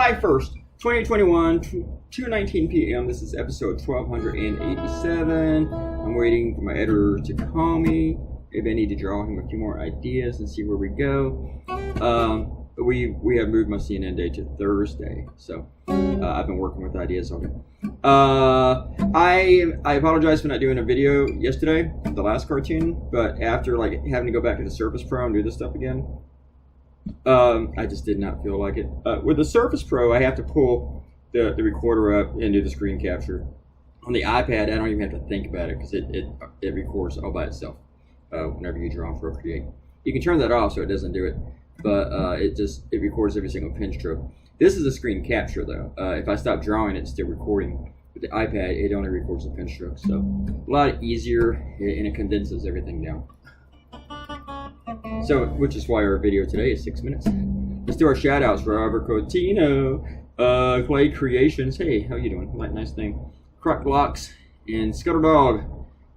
July 1st, 2021, 2:19 p.m. This is episode 1287. I'm waiting for my editor to call me. Maybe I need to draw him a few more ideas and see where we go. But we have moved my CNN day to Thursday, so I've been working with ideas all day. I apologize for not doing a video yesterday, the last cartoon, but after like having to go back to the Surface Pro and do this stuff again, I just did not feel like it. With the Surface Pro, I have to pull the recorder up and do the screen capture. On the iPad, I don't even have to think about it because it records all by itself whenever you draw and Procreate. You can turn that off so it doesn't do it, but it records every single pen stroke. This is a screen capture though. If I stop drawing, it's still recording. With the iPad, it only records the pen strokes, so a lot easier, and it condenses everything down. So, which is why our video today is 6 minutes. Let's do our shout outs. Robert Cotino, Clay Creations. Hey, how you doing? Nice name. Croc Blocks and Scuttle Dog.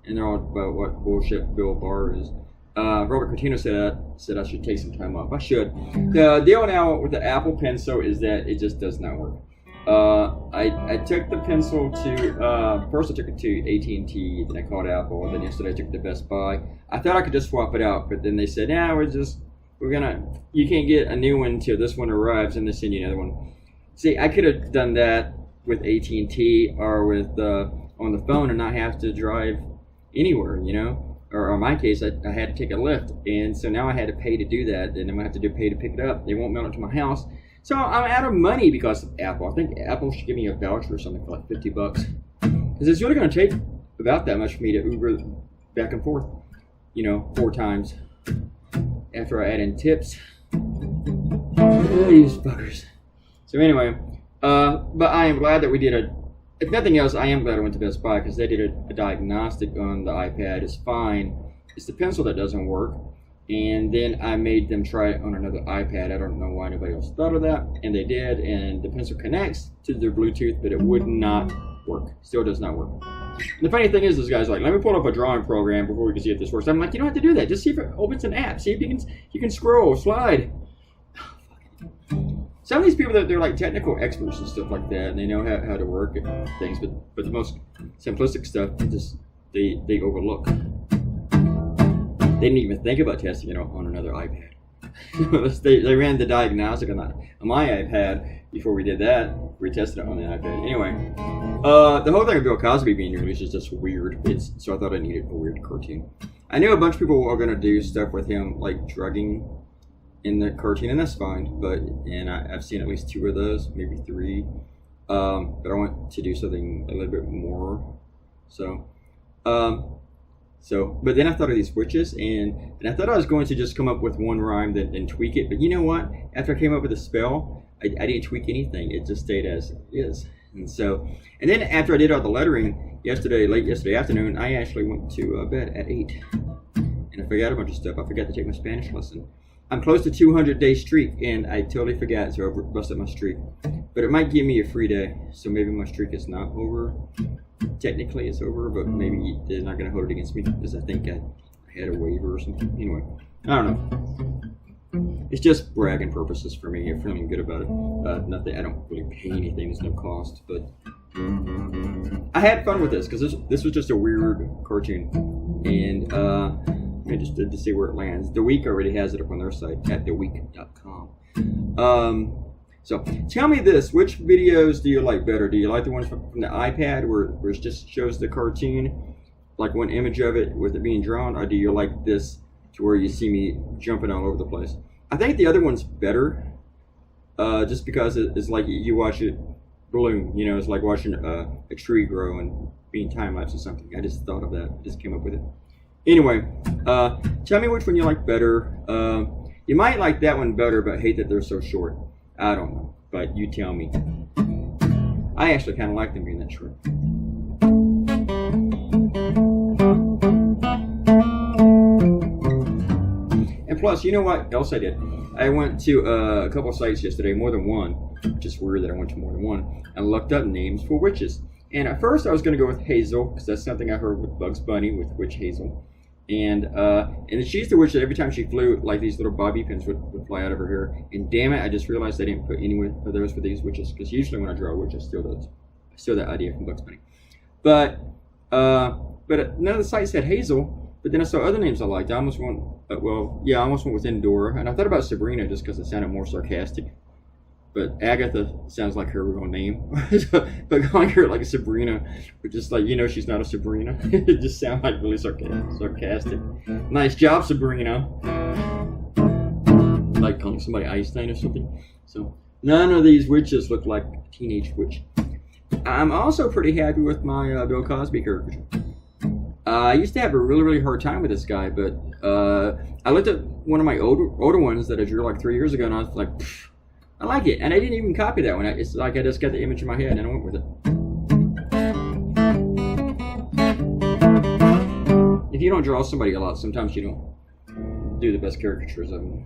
And they're all about what bullshit Bill Barr is. Robert Cotino said I should take some time off. I should. The deal now with the Apple Pencil is that it just does not work. I took the pencil to, first I took it to AT&T, then I called Apple, and then yesterday I took it to Best Buy. I thought I could just swap it out, but then they said, nah, you can't get a new one until this one arrives, and they send you another one. See, I could have done that with AT&T or with, on the phone and not have to drive anywhere, you know? Or in my case, I had to take a Lyft, and so now I had to pay to do that, and I'm going to have to pay to pick it up. They won't mail it to my house. So I'm out of money because of Apple. I think Apple should give me a voucher or something for like $50. Because it's really going to take about that much for me to Uber back and forth, you know, 4 times. After I add in tips. These fuckers. So anyway, but I am glad that we did if nothing else, I am glad I went to Best Buy because they did a diagnostic on the iPad. It's fine. It's the pencil that doesn't work. And then I made them try it on another iPad. I don't know why nobody else thought of that. And they did. And the pencil connects to their Bluetooth, but it would not work. Still does not work. And the funny thing is, this guy's like, let me pull up a drawing program before we can see if this works. I'm like, you don't have to do that. Just see if it opens an app. See if you can scroll, slide. Some of these people, they're like technical experts and stuff like that, and they know how to work and things. But the most simplistic stuff, they overlook. They didn't even think about testing it on another iPad. they ran the diagnostic on my iPad before we did that. We tested it on the iPad. Anyway, the whole thing of Bill Cosby being released is just weird. So I thought I needed a weird cartoon. I knew a bunch of people are going to do stuff with him, like drugging in the cartoon, and that's fine. And I've seen at least 2 of those, maybe 3. But I want to do something a little bit more. But then I thought of these witches, and I thought I was going to just come up with one rhyme and tweak it. But you know what? After I came up with a spell, I didn't tweak anything. It just stayed as it is. And then after I did all the lettering late yesterday afternoon, I actually went to bed at 8. And I forgot a bunch of stuff. I forgot to take my Spanish lesson. I'm close to 200-day streak, and I totally forgot, so I busted my streak. But it might give me a free day, so maybe my streak is not over. Technically it's over, but maybe they're not going to hold it against me because I think I had a waiver or something. Anyway, I don't know. It's just bragging purposes for me. I'm feeling good about it. Nothing. I don't really pay anything. There's no cost, but I had fun with this because this was just a weird cartoon, and I just did to see where it lands. The Week already has it up on their site at theweek.com. So tell me this, which videos do you like better? Do you like the ones from the iPad where it just shows the cartoon, like one image of it with it being drawn, or do you like this to where you see me jumping all over the place? I think the other one's better, just because it's like you watch it bloom, you know, it's like watching a tree grow and being time-lapse or something. I just thought of that, I just came up with it. Anyway, tell me which one you like better. You might like that one better, but hate that they're so short. I don't know, but you tell me. I actually kind of like them being that short. And plus, you know what else I did? I went to a couple of sites yesterday, more than one. Just weird that I went to more than one. And looked up names for witches. And at first I was going to go with Hazel, because that's something I heard with Bugs Bunny, with Witch Hazel. And she's the witch that every time she flew, like these little bobby pins would fly out of her hair. And damn it, I just realized I didn't put any of those for these witches, because usually when I draw a witch, I steal that idea from Bugs Bunny. But none of the sites had Hazel. But then I saw other names I liked. I almost went with Endora, and I thought about Sabrina just because it sounded more sarcastic. But Agatha sounds like her real name. But calling her like a Sabrina, but just like, she's not a Sabrina. It just sounds like really sarcastic. Nice job, Sabrina. Like calling somebody Einstein or something. So none of these witches look like a teenage witch. I'm also pretty happy with my Bill Cosby caricature. I used to have a really, really hard time with this guy, but I looked at one of my older ones that I drew like 3 years ago, and I was like, I like it. And I didn't even copy that one. It's like I just got the image in my head and I went with it. If you don't draw somebody a lot, sometimes you don't do the best caricatures of them.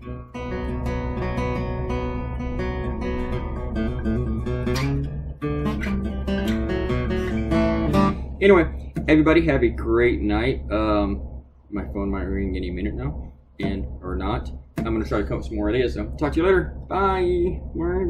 Anyway, everybody have a great night. My phone might ring any minute now, or not. I'm going to try to come up with some more ideas. So talk to you later. Bye. Bye.